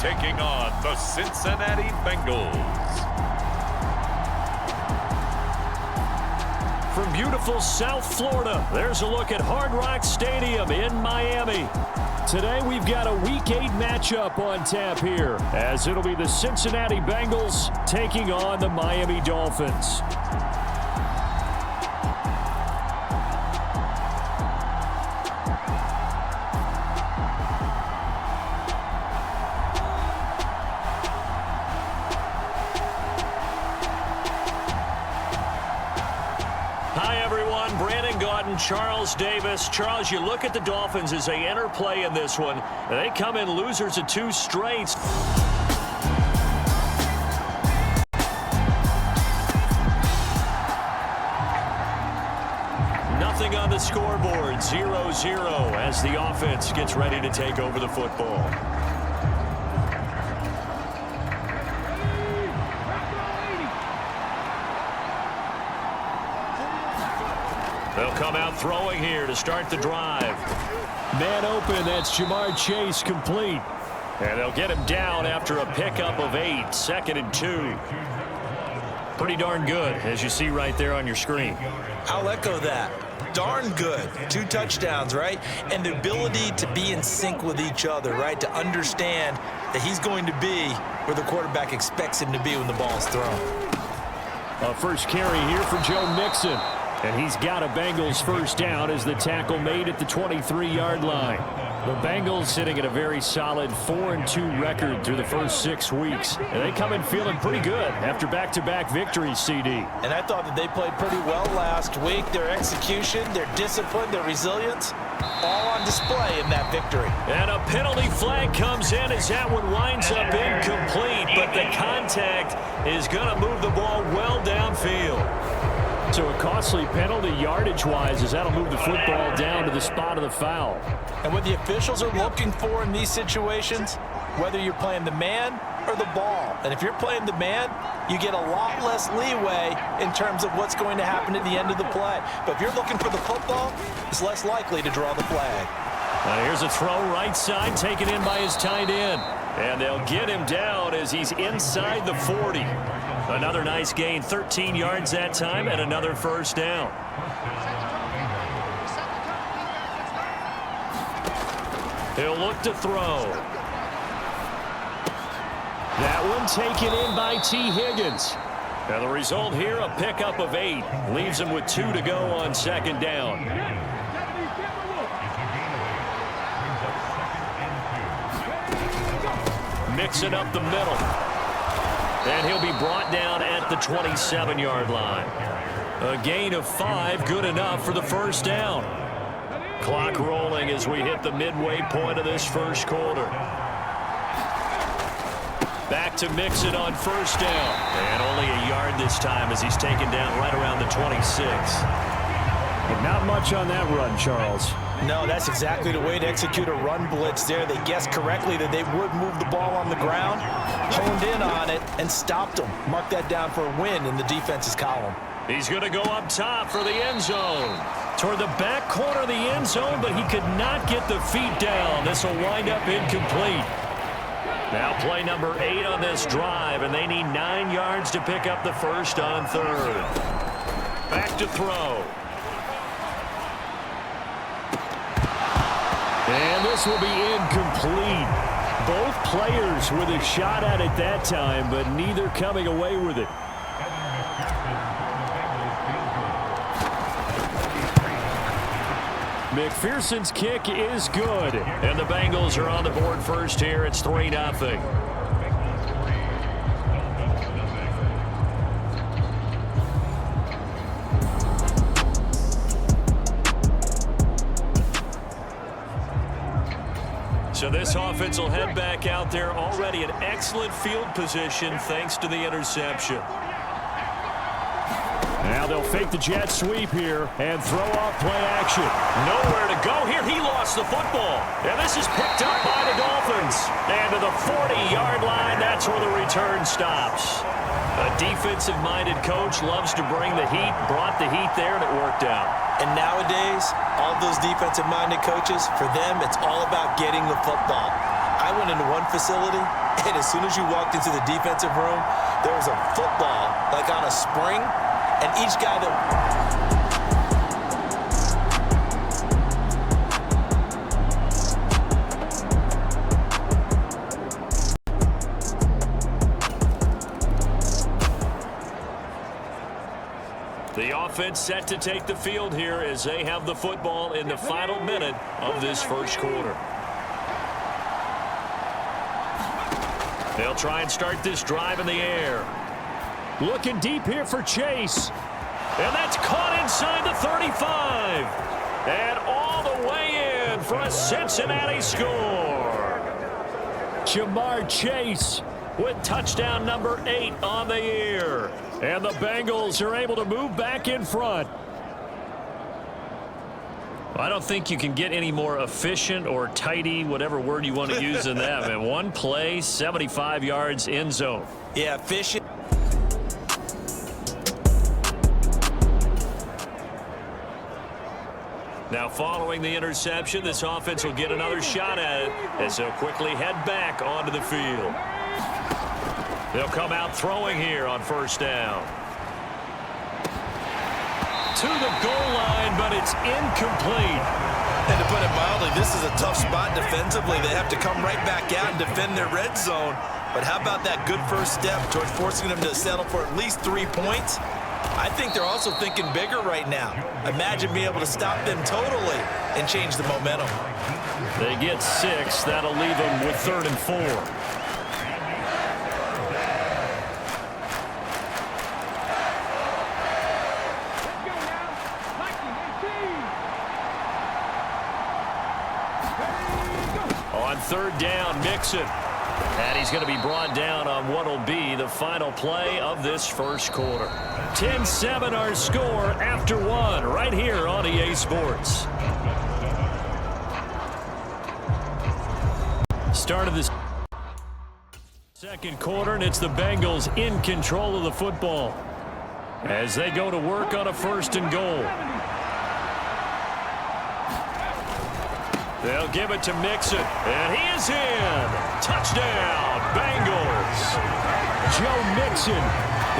taking on the Cincinnati Bengals. From beautiful South Florida, there's a look at Hard Rock Stadium in Miami. Today we've got a Week 8 matchup on tap here, as it'll be the Cincinnati Bengals taking on the Miami Dolphins. Charles Davis. Charles, you look at the Dolphins as they enter play in this one. They come in losers of 2 straight. Nothing on the scoreboard. 0-0 as the offense gets ready to take over the football. They'll come out throwing here to start the drive. Man open, that's Jamar Chase complete. And they'll get him down after a pickup of 8, 2nd and 2. Pretty darn good, as you see right there on your screen. I'll echo that. Darn good. 2 touchdowns, right? And the ability to be in sync with each other, right? To understand that he's going to be where the quarterback expects him to be when the ball is thrown. A first carry here for Joe Mixon. And he's got a Bengals first down as the tackle made at the 23-yard line. The Bengals sitting at a very solid 4-2 record through the first 6 weeks. And they come in feeling pretty good after back-to-back victories, CD. And I thought that they played pretty well last week. Their execution, their discipline, their resilience, all on display in that victory. And a penalty flag comes in as that one winds up incomplete. But the contact is going to move the ball well downfield. So a costly penalty yardage-wise as that'll move the football down to the spot of the foul. And what the officials are looking for in these situations, whether you're playing the man or the ball. And if you're playing the man, you get a lot less leeway in terms of what's going to happen at the end of the play. But if you're looking for the football, it's less likely to draw the flag. Here's a throw right side taken in by his tight end. And they'll get him down as he's inside the 40. Another nice gain, 13 yards that time, and another first down. He'll look to throw. That one taken in by T. Higgins. And the result here, a pickup of 8. Leaves him with 2 to go on 2nd down. Mixing up the middle. And he'll be brought down at the 27-yard line. A gain of 5, good enough for the first down. Clock rolling as we hit the midway point of this first quarter. Back to Mixon on first down. And only a yard this time as he's taken down right around the 26. But not much on that run, Charles. No, that's exactly the way to execute a run blitz there. They guessed correctly that they would move the ball on the ground, honed in on it, and stopped them. Mark that down for a win in the defense's column. He's going to go up top for the end zone. Toward the back corner of the end zone, but he could not get the feet down. This will wind up incomplete. Now play number 8 on this drive, and they need 9 yards to pick up the first on 3rd. Back to throw. And this will be incomplete. Both players with a shot at it that time, but neither coming away with it. McPherson's kick is good. And the Bengals are on the board first here. It's 3-0. So this offense will head back out there already in excellent field position thanks to the interception. Now they'll fake the jet sweep here and throw off play action. Nowhere to go here. He lost the football. And this is picked up by the Dolphins. And to the 40-yard line, that's where the return stops. A defensive-minded coach loves to bring the heat, brought the heat there, and it worked out. And nowadays, all those defensive-minded coaches, for them, it's all about getting the football. I went into one facility, and as soon as you walked into the defensive room, there was a football, like on a spring, and each guy that... The offense set to take the field here as they have the football in the final minute of this first quarter. They'll try and start this drive in the air. Looking deep here for Chase. And that's caught inside the 35. And all the way in for a Cincinnati score. Jamar Chase with touchdown number 8 on the year. And the Bengals are able to move back in front. I don't think you can get any more efficient or tidy, whatever word you want to use in that. Man, one play, 75 yards, end zone. Yeah, efficient. Now following the interception, this offense will get another shot at it as they'll quickly head back onto the field. They'll come out throwing here on first down. To the goal line, but it's incomplete. And to put it mildly, this is a tough spot defensively. They have to come right back out and defend their red zone. But how about that good first step towards forcing them to settle for at least 3 points? I think they're also thinking bigger right now. Imagine being able to stop them totally and change the momentum. They get 6. That'll leave them with 3rd and 4. On 3rd down, Mixon. And he's going to be brought down on what will be the final play of this first quarter. 10-7 our score after 1 right here on EA Sports. Start of this second quarter, and it's the Bengals in control of the football as they go to work on a 1st and goal. They'll give it to Mixon, and he is in. Touchdown, Bengals. Joe Mixon,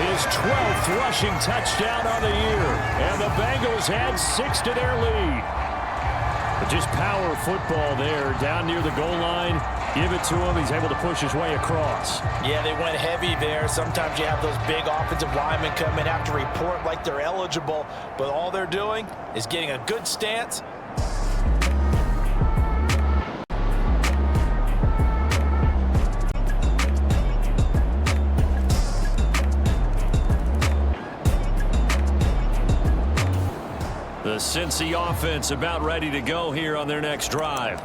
his 12th rushing touchdown on the year. And the Bengals add 6 to their lead. But just power football there down near the goal line. Give it to him. He's able to push his way across. Yeah, they went heavy there. Sometimes you have those big offensive linemen come in, have to report like they're eligible. But all they're doing is getting a good stance. The Cincy offense about ready to go here on their next drive.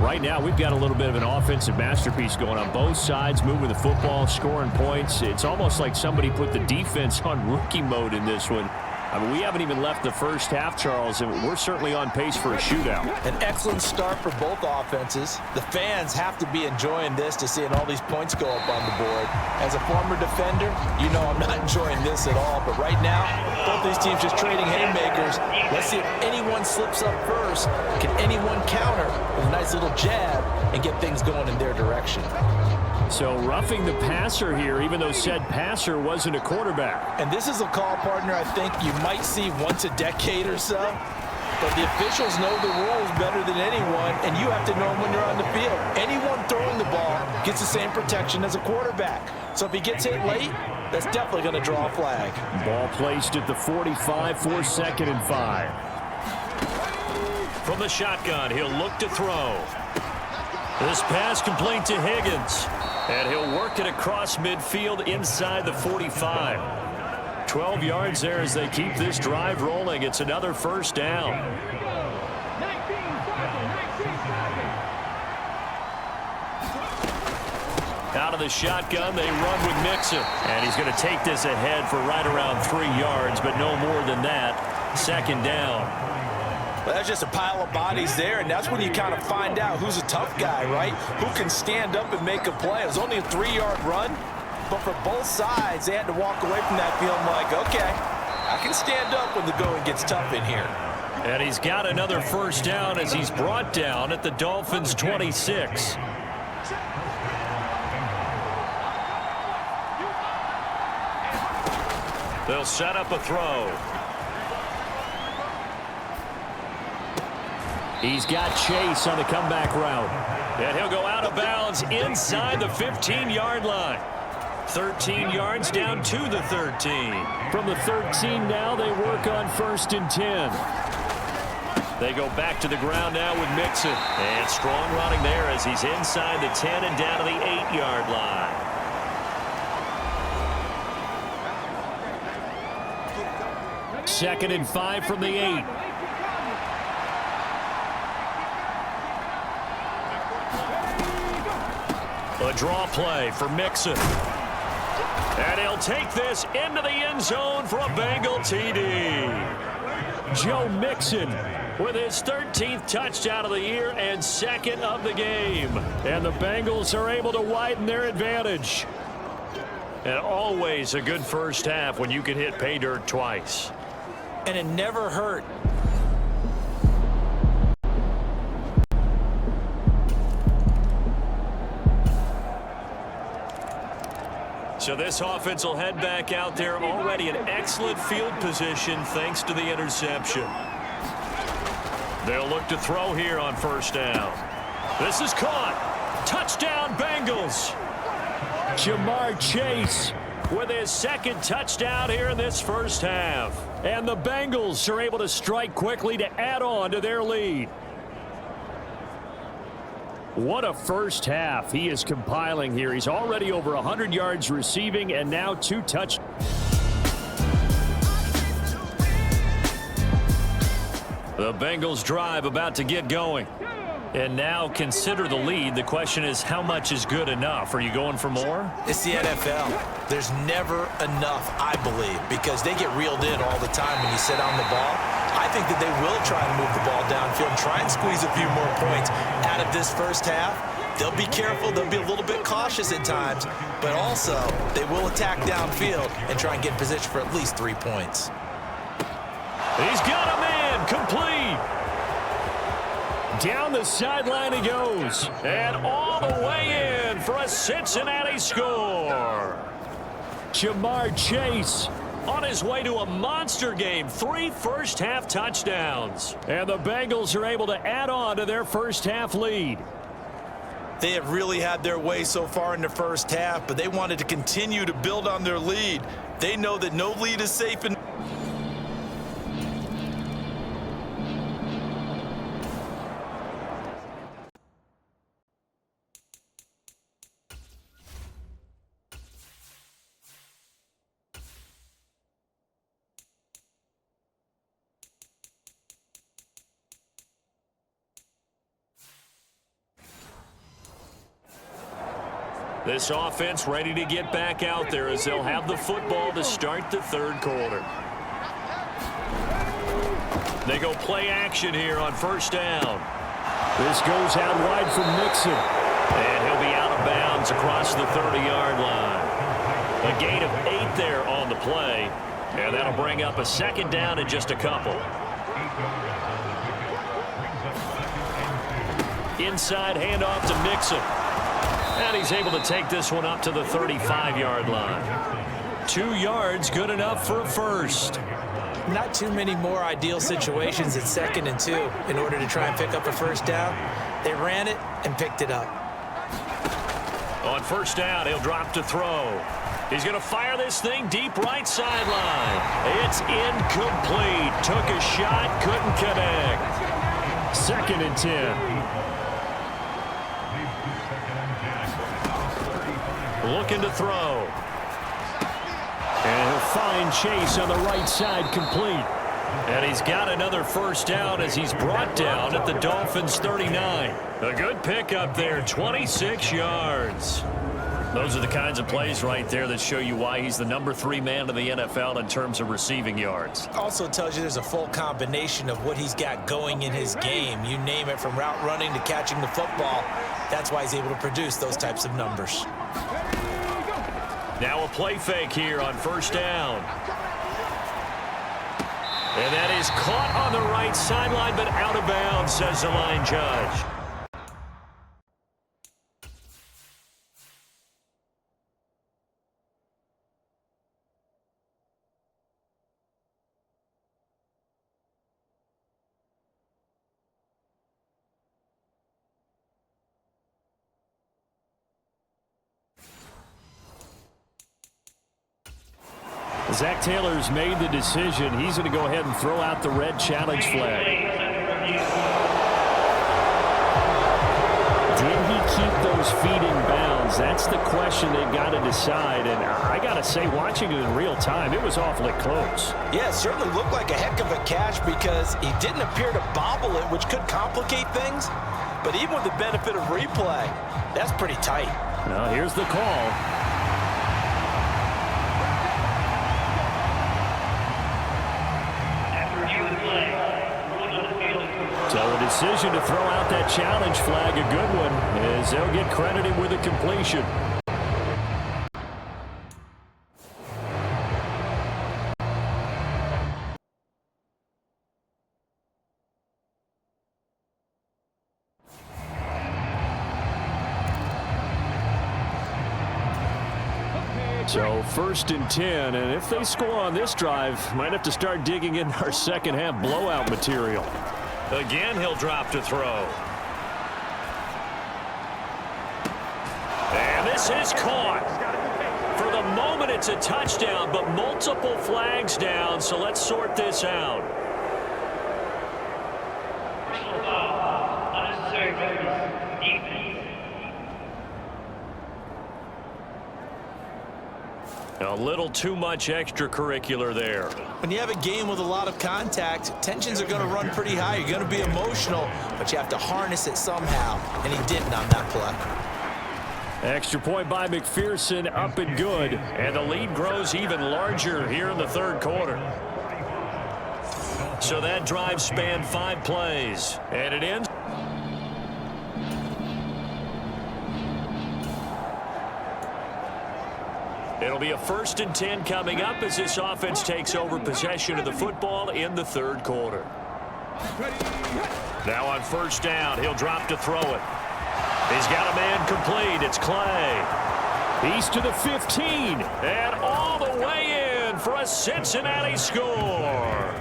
Right now, we've got a little bit of an offensive masterpiece going on both sides, moving the football, scoring points. It's almost like somebody put the defense on rookie mode in this one. I mean, we haven't even left the first half, Charles, and we're certainly on pace for a shootout. An excellent start for both offenses. The fans have to be enjoying this to seeing all these points go up on the board. As a former defender, you know I'm not enjoying this at all. But right now, both these teams just trading haymakers. Let's see if anyone slips up first. Can anyone counter with a nice little jab and get things going in their direction? So roughing the passer here, even though said passer wasn't a quarterback. And this is a call, partner, I think you might see once a decade or so. But the officials know the rules better than anyone, and you have to know them when you're on the field. Anyone throwing the ball gets the same protection as a quarterback. So if he gets hit late, that's definitely going to draw a flag. Ball placed at the 45 for 2nd and 5. From the shotgun, he'll look to throw. This pass complete to Higgins. And he'll work it across midfield inside the 45. 12 yards there as they keep this drive rolling. It's another 1st down. Out of the shotgun, they run with Mixon. And he's going to take this ahead for right around 3 yards, but no more than that. 2nd down. Well, that's just a pile of bodies there, and that's when you kind of find out who's a tough guy, right? Who can stand up and make a play. It was only a 3-yard run, but for both sides, they had to walk away from that feeling like, okay, I can stand up when the going gets tough in here. And he's got another 1st down as he's brought down at the Dolphins' 26. They'll set up a throw. He's got Chase on the comeback route. And he'll go out of bounds inside the 15-yard line. 13 yards down to the 13. From the 13 now, they work on 1st and 10. They go back to the ground now with Mixon. And strong running there as he's inside the 10 and down to the 8-yard line. Second and 5 from the 8. A draw play for Mixon. And he'll take this into the end zone for a Bengal TD. Joe Mixon with his 13th touchdown of the year and 2nd of the game. And the Bengals are able to widen their advantage. And always a good first half when you can hit pay dirt twice. And it never hurt. So this offense will head back out there, already in excellent field position thanks to the interception. They'll look to throw here on 1st down. This is caught. Touchdown, Bengals. Jamar Chase with his 2nd touchdown here in this first half. And the Bengals are able to strike quickly to add on to their lead. What a first half he is compiling here. He's already over 100 yards receiving and now 2 touchdowns. The Bengals drive about to get going. And now consider the lead. The question is, how much is good enough? Are you going for more? It's the NFL. There's never enough, I believe, because they get reeled in all the time when you sit on the ball. I think that they will try and move the ball downfield and try and squeeze a few more points out of this first half. They'll be careful. They'll be a little bit cautious at times, but also they will attack downfield and try and get in position for at least 3 points. He's got a man complete. Down the sideline he goes. And all the way in for a Cincinnati score. Jamar Chase on his way to a monster game. 3 first-half touchdowns. And the Bengals are able to add on to their first-half lead. They have really had their way so far in the first half, but they wanted to continue to build on their lead. They know that no lead is safe in This offense ready to get back out there as they'll have the football to start the 3rd quarter. They go play action here on 1st down. This goes out wide from Mixon. And he'll be out of bounds across the 30-yard line. A gain of 8 there on the play. And that'll bring up a 2nd down in just a couple. Inside handoff to Mixon. And he's able to take this one up to the 35-yard line. 2 yards, good enough for a first. Not too many more ideal situations at 2nd and 2 in order to try and pick up a first down. They ran it and picked it up. On 1st down, he'll drop to throw. He's going to fire this thing deep right sideline. It's incomplete. Took a shot, couldn't connect. 2nd and 10. Looking to throw. And he'll find Chase on the right side complete. And he's got another first down as he's brought down at the Dolphins 39. A good pickup there, 26 yards. Those are the kinds of plays right there that show you why he's the number 3 man in the NFL in terms of receiving yards. Also tells you there's a full combination of what he's got going in his game. You name it, from route running to catching the football. That's why he's able to produce those types of numbers. Now a play fake here on 1st down. And that is caught on the right sideline, but out of bounds, says the line judge. Zach Taylor's made the decision. He's going to go ahead and throw out the red challenge flag. Did he keep those feet in bounds? That's the question they've got to decide. And I got to say, watching it in real time, it was awfully close. Yeah, it certainly looked like a heck of a catch because he didn't appear to bobble it, which could complicate things. But even with the benefit of replay, that's pretty tight. Well, here's the call. So a decision to throw out that challenge flag, a good one, as they'll get credited with a completion. So 1st and 10, and if they score on this drive, might have to start digging in our second half blowout material. Again, he'll drop to throw. And this is caught. For the moment, it's a touchdown, but multiple flags down, so let's sort this out. A little too much extracurricular there. When you have a game with a lot of contact, tensions are going to run pretty high. You're going to be emotional, but you have to harness it somehow, and he didn't on that play. Extra point by McPherson, up and good. And the lead grows even larger here in the third quarter. So that drive spanned 5 plays, and it ends. It'll be a 1st and 10 coming up as this offense takes over possession of the football in the third quarter. Now on 1st down, he'll drop to throw it. He's got a man complete. It's Clay. He's to the 15. And all the way in for a Cincinnati score.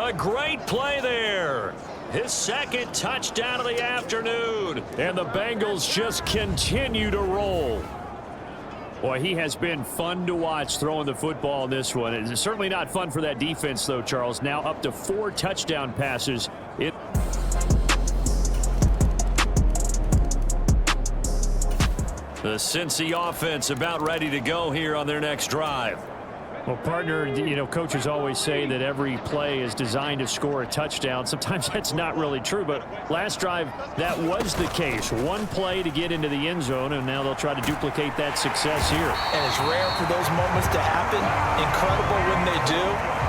A great play there. His 2nd touchdown of the afternoon. And the Bengals just continue to roll. Boy, he has been fun to watch throwing the football in this one. It's certainly not fun for that defense, though, Charles. Now up to 4 touchdown passes. The Cincy offense about ready to go here on their next drive. Well, partner, coaches always say that every play is designed to score a touchdown. Sometimes that's not really true, but last drive, that was the case. One play to get into the end zone, and now they'll try to duplicate that success here. And it's rare for those moments to happen. Incredible when they do.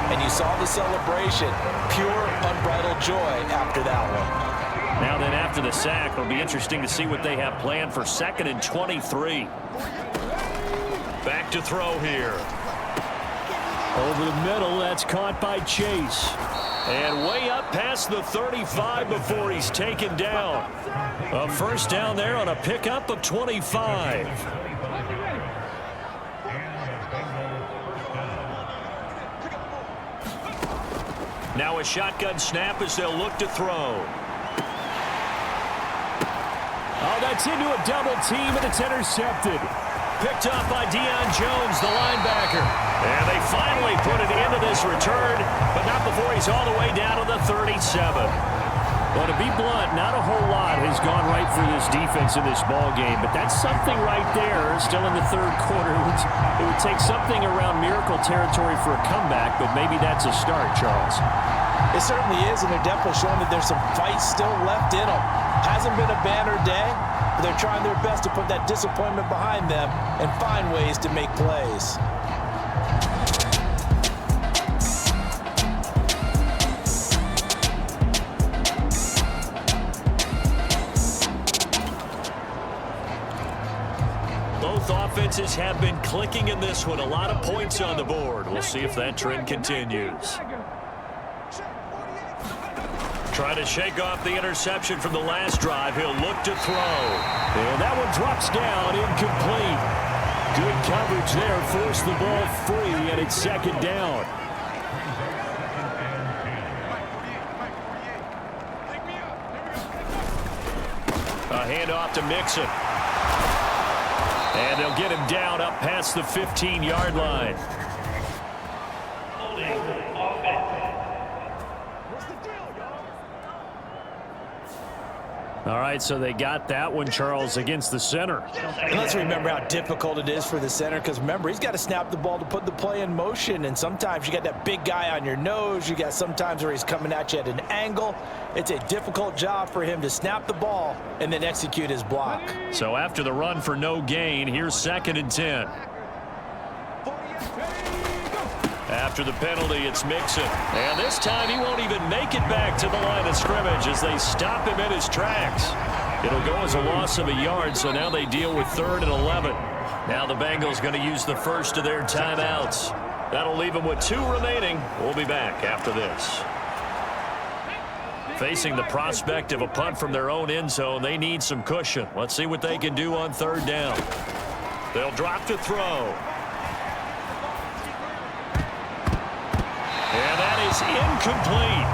And you saw the celebration. Pure, unbridled joy after that one. Now then, after the sack, it'll be interesting to see what they have planned for 2nd and 23. Back to throw here. Over the middle, that's caught by Chase. And way up past the 35 before he's taken down. A 1st down there on a pickup of 25. Now a shotgun snap as they'll look to throw. Oh, that's into a double team, and it's intercepted. Picked up by Deion Jones, the linebacker. And they finally put it into this return, but not before he's all the way down to the 37. Well, to be blunt, not a whole lot has gone right for this defense in this ball game, but that's something right there. Still in the third quarter. It would take something around miracle territory for a comeback, but maybe that's a start, Charles. It certainly is, and they're definitely showing that there's some fight still left in them. Hasn't been a banner day, but they're trying their best to put that disappointment behind them and find ways to make plays. Both offenses have been clicking in this one. A lot of points on the board. We'll see if that trend continues. Trying to shake off the interception from the last drive. He'll look to throw. And that one drops down, incomplete. Good coverage there. Forced the ball free, and it's 2nd down. A handoff to Mixon. And they'll get him down up past the 15-yard line. All right, so they got that one, Charles, against the center. And let's remember how difficult it is for the center, because remember, he's got to snap the ball to put the play in motion, and sometimes you got that big guy on your nose. You got sometimes where he's coming at you at an angle. It's a difficult job for him to snap the ball and then execute his block. So after the run for no gain, here's 2nd and 10. After the penalty, it's Mixon. And this time he won't even make it back to the line of scrimmage as they stop him in his tracks. It'll go as a loss of a yard, so now they deal with 3rd and 11. Now the Bengals going to use the first of their timeouts. That'll leave them with 2 remaining. We'll be back after this. Facing the prospect of a punt from their own end zone, they need some cushion. Let's see what they can do on 3rd down. They'll drop to throw. And that is incomplete.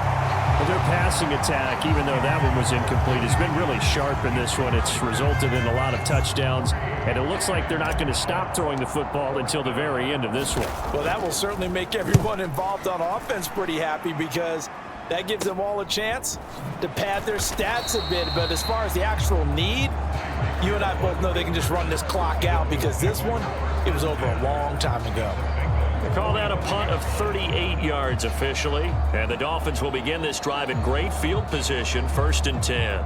Well, their passing attack, even though that one was incomplete, has been really sharp in this one. It's resulted in a lot of touchdowns, and it looks like they're not going to stop throwing the football until the very end of this one. Well, that will certainly make everyone involved on offense pretty happy, because that gives them all a chance to pad their stats a bit. But as far as the actual need, you and I both know they can just run this clock out, because this one, it was over a long time ago. They call that a punt of 38 yards officially. And the Dolphins will begin this drive in great field position, 1st and 10.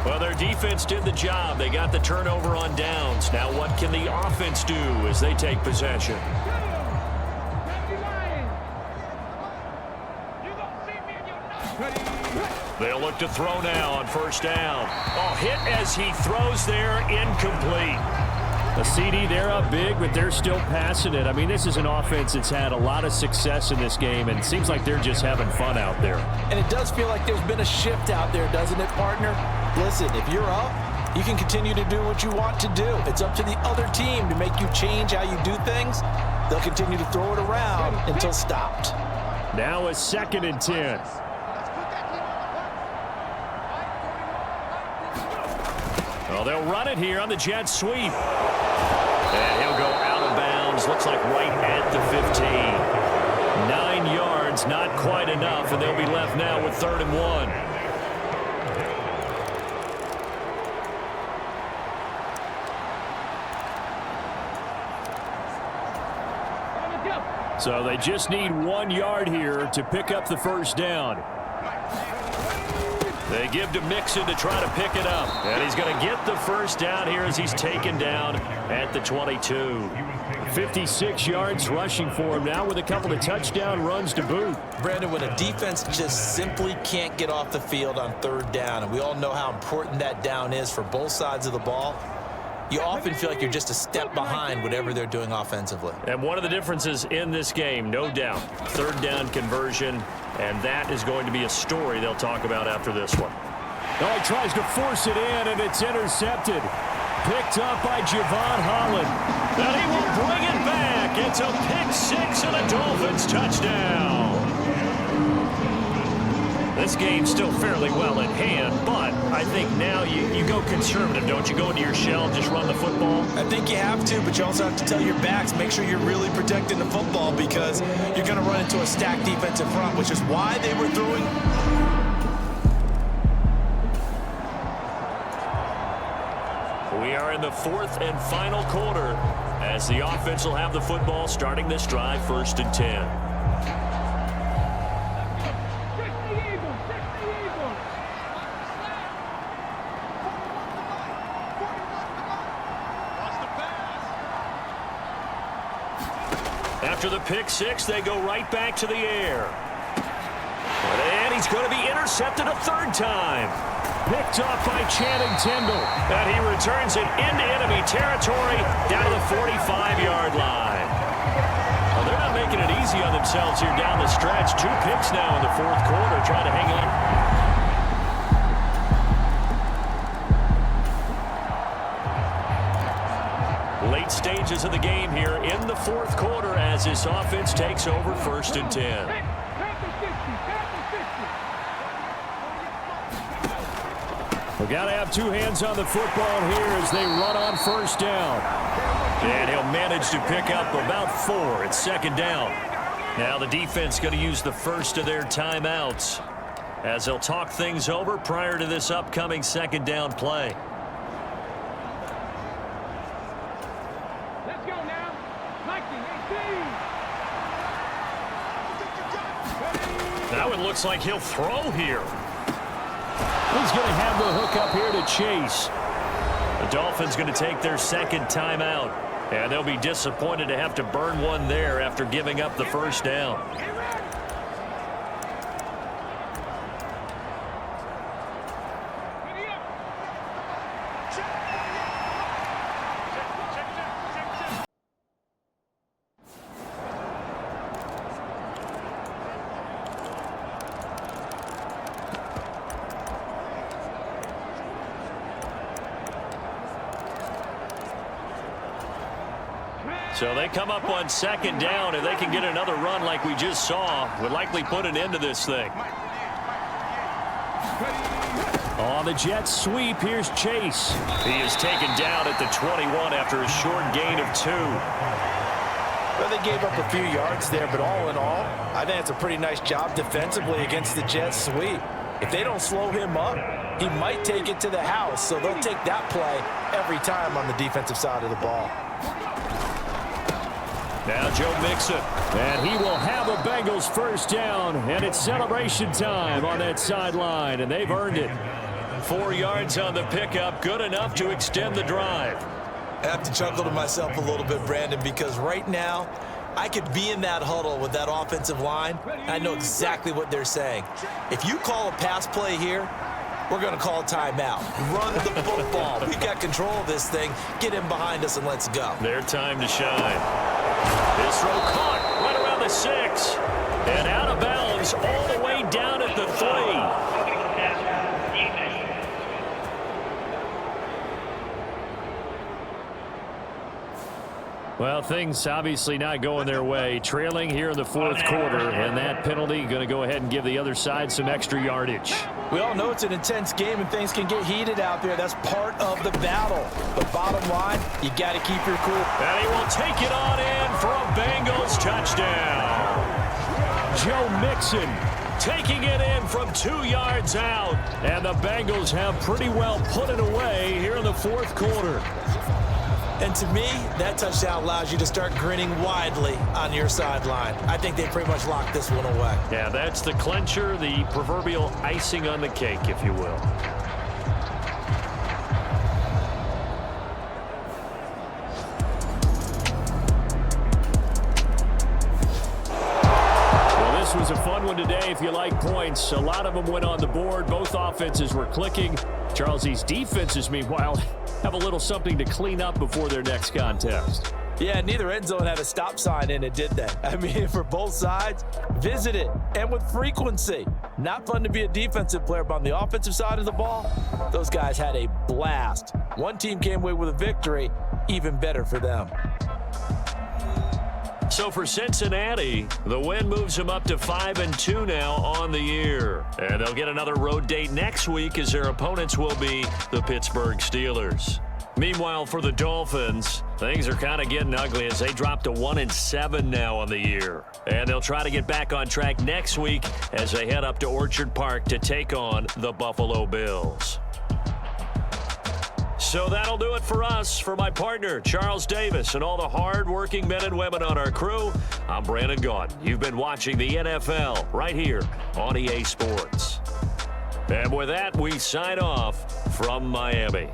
Well, their defense did the job. They got the turnover on downs. Now what can the offense do as they take possession? They'll look to throw now on 1st down. Oh, hit as he throws there, incomplete. A CD, they're up big, but they're still passing it. I mean, this is an offense that's had a lot of success in this game, and it seems like they're just having fun out there. And it does feel like there's been a shift out there, doesn't it, partner? Listen, if you're up, you can continue to do what you want to do. It's up to the other team to make you change how you do things. They'll continue to throw it around until stopped. Now it's 2nd and 10. Well, they'll run it here on the jet sweep. And he'll go out of bounds. Looks like right at the 15. 9 yards, not quite enough, and they'll be left now with 3rd and 1. So they just need 1 yard here to pick up the 1st down. They give to Mixon to try to pick it up. And he's going to get the 1st down here as he's taken down at the 22. 56 yards rushing for him now with a couple of touchdown runs to boot. Brandon, when a defense just simply can't get off the field on 3rd down, and we all know how important that down is for both sides of the ball, you often feel like you're just a step behind whatever they're doing offensively. And one of the differences in this game, no doubt, 3rd down conversion, and that is going to be a story they'll talk about after this one. Oh, he tries to force it in, and it's intercepted. Picked up by Javon Holland. And he will bring it back. It's a pick 6 and a Dolphins touchdown. This game's still fairly well in hand, but I think now you go conservative, don't you? Go into your shell and just run the football? I think you have to, but you also have to tell your backs, make sure you're really protecting the football, because you're going to run into a stacked defensive front, which is why they were throwing. We are in the 4th and final quarter as the offense will have the football starting this drive, 1st and 10. After the pick 6, they go right back to the air. And he's going to be intercepted a 3rd time. Picked off by Channing Tindall. And he returns it into enemy territory down to the 45-yard line. Well, they're not making it easy on themselves here down the stretch. 2 picks now in the 4th quarter, trying to hang on. Late stages of the game here in the 4th quarter as this offense takes over, 1st and 10. We got to have two hands on the football here as they run on first down. And he'll manage to pick up about 4 at second down. Now the defense going to use the first of their timeouts as they'll talk things over prior to this upcoming second down play. Let's go now. Now it looks like he'll throw here. He's going to have the hook up here to Chase. The Dolphins going to take their second timeout, and they'll be disappointed to have to burn one there after giving up the first down. So they come up on second down, and they can get another run like we just saw. Would likely put an end to this thing. On the Jets sweep, here's Chase. He is taken down at the 21 after a short gain of 2. Well, they gave up a few yards there, but all in all, I think it's a pretty nice job defensively against the Jets sweep. If they don't slow him up, he might take it to the house, so they'll take that play every time on the defensive side of the ball. Now Joe Mixon. And he will have a Bengals first down, and it's celebration time on that sideline, and they've earned it. 4 yards on the pickup, good enough to extend the drive. I have to chuckle to myself a little bit, Brandon, because right now I could be in that huddle with that offensive line. I know exactly what they're saying. If you call a pass play here, we're going to call a timeout. Run the football. We've got control of this thing. Get him behind us and let's go. Their time to shine. This throw caught right around the 6. And out of bounds all the way down at the 3. Well, things obviously not going their way. Trailing here in the fourth quarter, and that penalty going to go ahead and give the other side some extra yardage. We all know it's an intense game and things can get heated out there. That's part of the battle. But bottom line, you got to keep your cool. And he will take it on in for a Bengals touchdown. Joe Mixon taking it in from 2 yards out. And the Bengals have pretty well put it away here in the fourth quarter. And to me, that touchdown allows you to start grinning widely on your sideline. I think they pretty much locked this one away. Yeah, that's the clincher, the proverbial icing on the cake, if you will. Well, this was a fun one today if you like points. A lot of them went on the board. Both offenses were clicking. Charles, these defenses, meanwhile, have a little something to clean up before their next contest. Yeah, neither end zone had a stop sign in it, did they? I mean, for both sides, visit it, and with frequency. Not fun to be a defensive player, but on the offensive side of the ball, those guys had a blast. One team came away with a victory, even better for them. So for Cincinnati, the win moves them up to 5-2 now on the year. And they'll get another road date next week as their opponents will be the Pittsburgh Steelers. Meanwhile, for the Dolphins, things are kind of getting ugly as they drop to 1-7 now on the year. And they'll try to get back on track next week as they head up to Orchard Park to take on the Buffalo Bills. So that'll do it for us. For my partner, Charles Davis, and all the hard-working men and women on our crew, I'm Brandon Gaudin. You've been watching the NFL right here on EA Sports. And with that, we sign off from Miami.